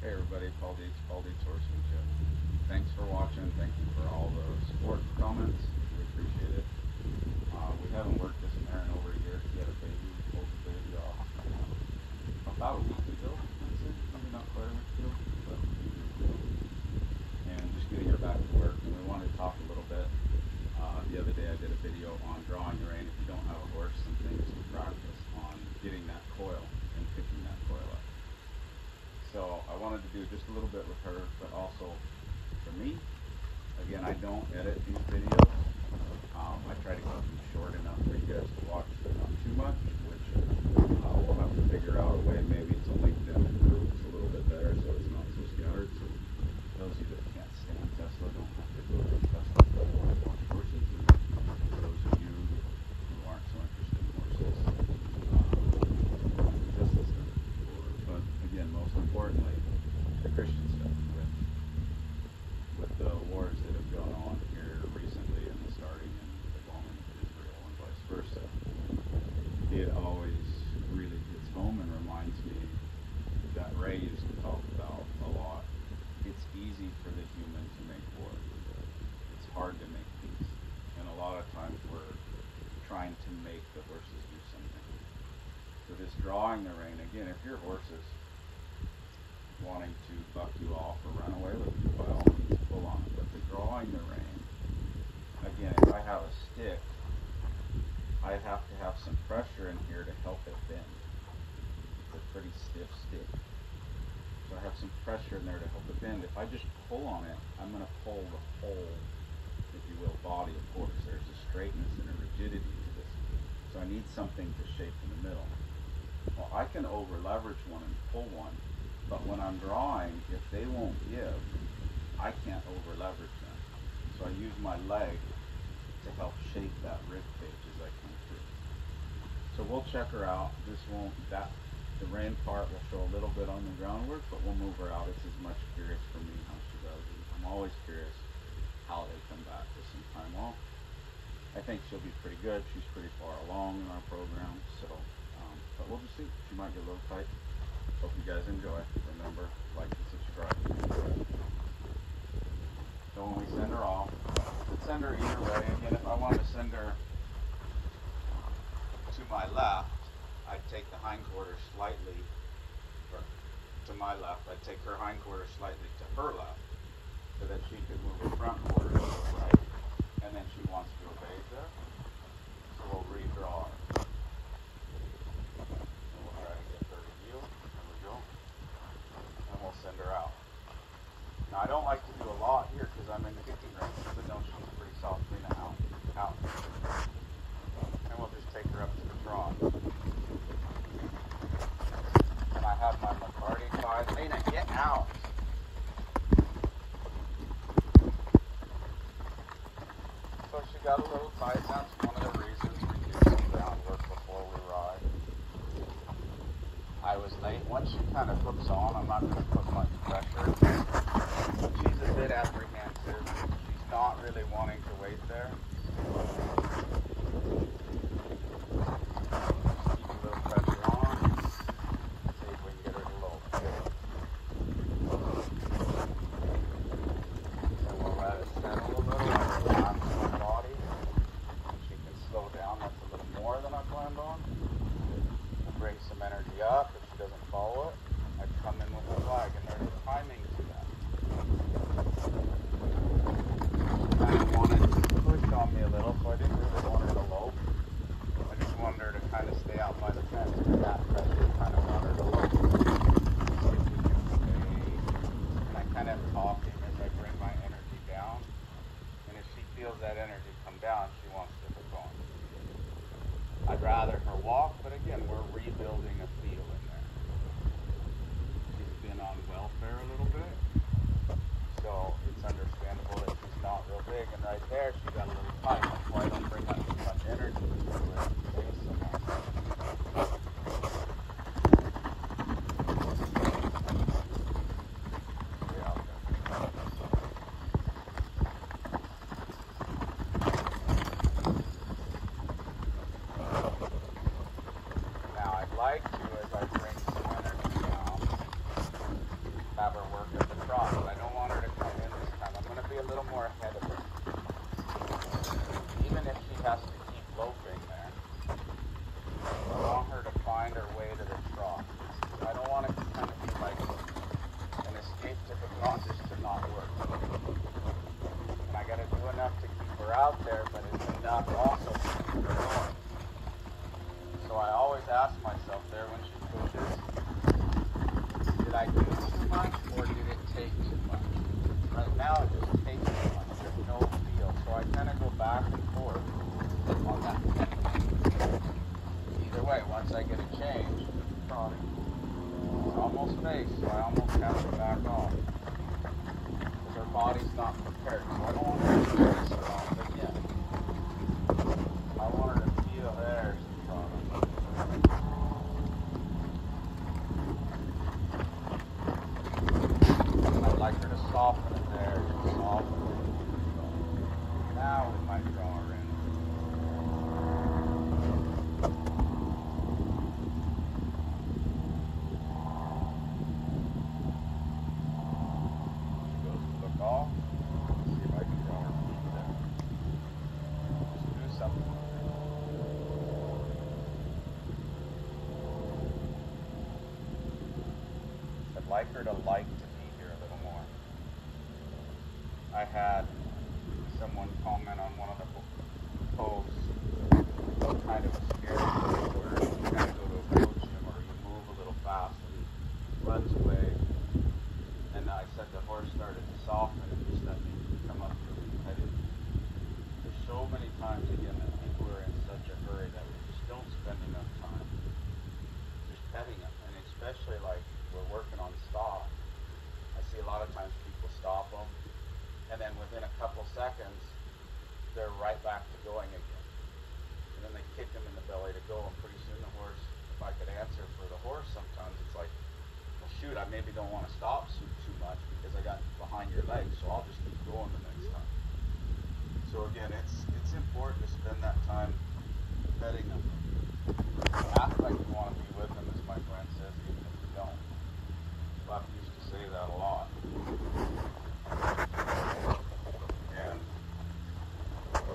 Hey everybody, Paul Deeds Horsemanship. Thanks for watching. Thank you for all the support comments. We appreciate it. We haven't worked this mare in over a year. She had a baby. We pulled the baby off about a week ago. That's it. Maybe not quite a week ago, but a few weeks ago. And just getting her back to work. And we wanted to talk a little bit. The other day I did a video on drawing the rein. If you don't have a horse, some things to practice on getting that coil and picking that coil up. So I wanted to do just a little bit with her, but also for me. Again, I don't edit these videos. I try to keep them short enough for you guys to watch, not too much, which we'll have to figure out a way. Maybe it's a LinkedIn group. It's a little bit better, so it's not so scattered. So those of you that can't stand Tesla don't have to go to Tesla to watch horses. And those of you who aren't so interested in horses, just listen. But again, most importantly, the Christian stuff with the wars that have gone on here recently and the starting and the bombing of Israel and vice versa. It always really hits home and reminds me that Ray used to talk about a lot. It's easy for the human to make war. It's hard to make peace. And a lot of times we're trying to make the horses do something. So this drawing the rein, again, if your horse is wanting to buck you off or run away with you, by all means pull on it. But the drawing the rein, again, if I have a stick, I have to have some pressure in here to help it bend. It's a pretty stiff stick. So I have some pressure in there to help it bend. If I just pull on it, I'm going to pull the whole, if you will, body of horse. There's a straightness and a rigidity to this. So I need something to shape in the middle. Well, I can over leverage one and pull one, but when I'm drawing, if they won't give, I can't over leverage them. So I use my leg to help shape that rib cage as I come through. So we'll check her out. The rein part will show a little bit on the groundwork, but we'll move her out. It's as much curious for me how she does. I'm always curious how they come back with some time off. I think she'll be pretty good. She's pretty far along in our program, so but we'll just see. She might get a little tight. Hope you guys enjoy. Remember, like and subscribe. So when we send her off, we'll send her either way. Again, if I wanted to send her to my left, I'd take the hindquarters slightly, or to my left, I'd take her hindquarters slightly to her left, so that she could move her front quarters to the right, and then she wants to obey there. So we'll redraw her. And we'll try to get her to yield. There we go. And we'll send her out. Now I don't like to do a lot here because I'm in the kicking range, but no, she's pretty softly now. Out. And we'll just take her up to the trot. And I have my McCarty 5. Lena, get out! So she got a little tight. That's one of the reasons we do some groundwork before we ride. I was late. Once she kind of hooks on, I'm not going to put much pressure. She's a bit apprehensive. She's not really wanting to wait there. Keep a little pressure on. See if we can get her to low. So we'll let it settle a little. Relax her body. She can slow down. That's a little more than I planned on. We'll bring some energy up. If she doesn't follow it, I'd come in with the flag, and there's a timing to that. She kind of wanted to push on me a little, so I didn't really want her to lope. I just wanted her to kind of stay out by the fence, and that pressure kind of got her to lope. See if we can stay. And I kind of am talking as I bring my energy down. And if she feels that energy come down, she wants to hook on. I'd rather her walk, but again, we're rebuilding a feel in there. She's been on welfare a little bit, so it's understandable that she's not real big. And right there, she got a little tight. That's why I don't bring up too much energy into her face so much. Now I'd like to, as I bring some energy down, have her work at the trough, but I don't want her to come in this time. I'm going to be a little more ahead of her. Even if she has to keep loping there, I want her to find her way to the trough. I don't want it to kind of be like an escape to the just to not work. And I got to do enough to keep her out there, but it's enough also to keep her going. So I always ask myself there when she pushes, did I do too much or did it take too much? Right now it just takes too much. There's no feel. So I kind of go back and forth on that. Either way, once I get a change, it's almost face, so I almost have to back off. Because her body's not prepared. So I don't want her to face her off, but yeah. I want her to feel there's the trauma. I'd like her to soften it there, soften it. Now we might draw her in. She goes to look off. See if I can draw her feet there. Just do something. I'd like her to like to be here a little more. I had someone comment on one of the posts, kind of a scary place where you kind of go to a coach gym or you move a little fast and he runs away. And I said the horse started to soften and just let me come up to him and pet him. There's so many times again that people are in such a hurry that we just don't spend enough time just petting them. And especially like we're working on stop. I see a lot of times people stop them and then within a couple seconds they're right back to going again. And then they kick them in the belly to go, and pretty soon the horse, if I could answer for the horse, sometimes it's like, well shoot, I maybe don't want to stop too much because I got behind your legs, so I'll just keep going the next time. So again, it's important to spend that time petting them. Act like you want to be with them, as my friend says, even if you don't. Buck used to say that a lot. And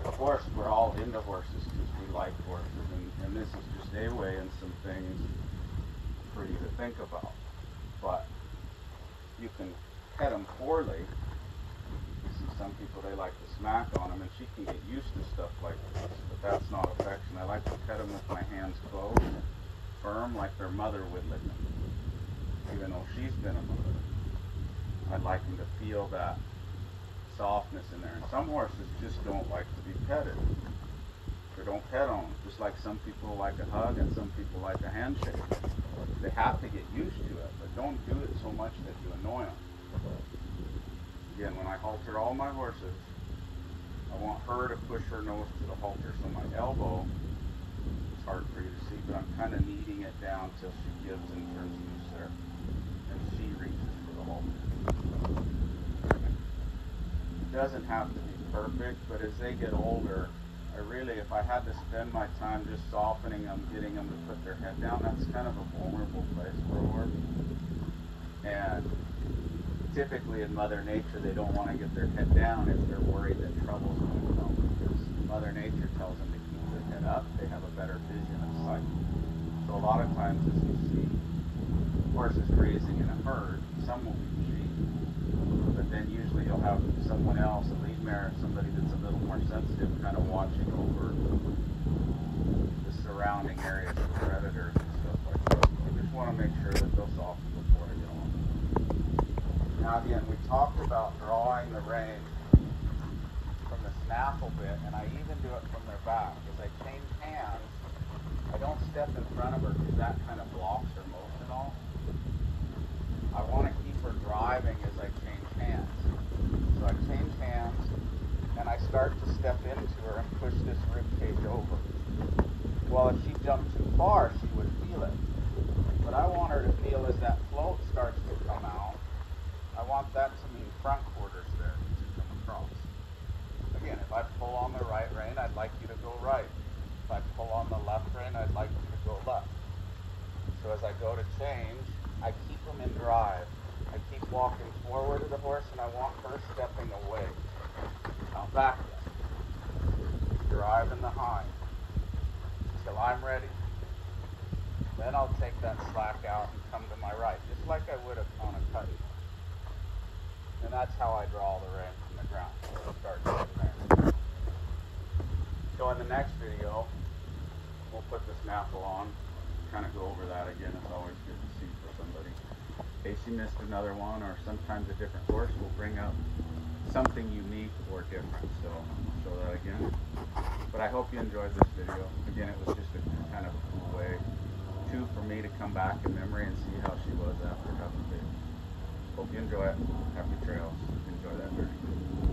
of course, we're all into horses because we like horses, and this is just a way and some things for you to think about. But you can pet them poorly. You see some people, they like to smack on them, and she can get used to stuff like this, but that's not affection. I like to pet them with my hands closed, firm, like their mother would lick them, even though she's been a mother. I'd like them to feel that softness in there. And some horses just don't like to be petted. They don't pet on them. Just like some people like a hug and some people like a handshake. They have to get used to it, but don't do it so much that you annoy them. Again, when I halter all my horses, I want her to push her nose to the halter, so my elbow, it's hard for you to see, but I'm kind of kneading it down till she gives and turns loose there. And she reaches for the halter. It doesn't have to be perfect, but as they get older, I really, if I had to spend my time just softening them, getting them to put their head down, that's kind of a vulnerable place for a horse. And typically in Mother Nature, they don't want to get their head down if they're worried that trouble's going to come, because Mother Nature tells them to keep their head up. They have a better vision of sight. So a lot of times as you see horses grazing in a herd, some will be sheep, but then usually you'll have someone else, a lead mare, somebody that's a little more sensitive, kind of watching over the surrounding areas of predators and stuff like that. I just want to make sure that they'll soften before I get on. Now again, we talked about drawing the rein from the snaffle bit, and I even do it from their back. As I change hands, I don't step in front of her because that kind of blocks her motion off. I want to keep her driving as I change hands. So I change hands, and I start to step into her and push this rib cage over. Well, if she jumped too far, she would feel it. But I want her to feel as that float starts to come out, I want that to mean front quarters there to come across. Again, if I pull on the right rein, I'd like you to go right. If I pull on the left rein, I'd like you to go left. So as I go to change, I keep them in drive. I keep walking forward of the horse, and I want her stepping away. Now back then. Driving the hind till I'm ready. Then I'll take that slack out and come to my right, just like I would have on a cutting. And that's how I draw the rein from the ground. Start from there. So in the next video, we'll put this snaffle on, kind of go over that again. It's always good to see for somebody. In case you missed another one, or sometimes a different horse will bring up something unique or different. So I'll show that again. But I hope you enjoyed this video. Again, it was just a kind of a cool way for me to come back in memory and see how she was after having a baby. Hope you enjoy it. Happy trails. Enjoy that journey.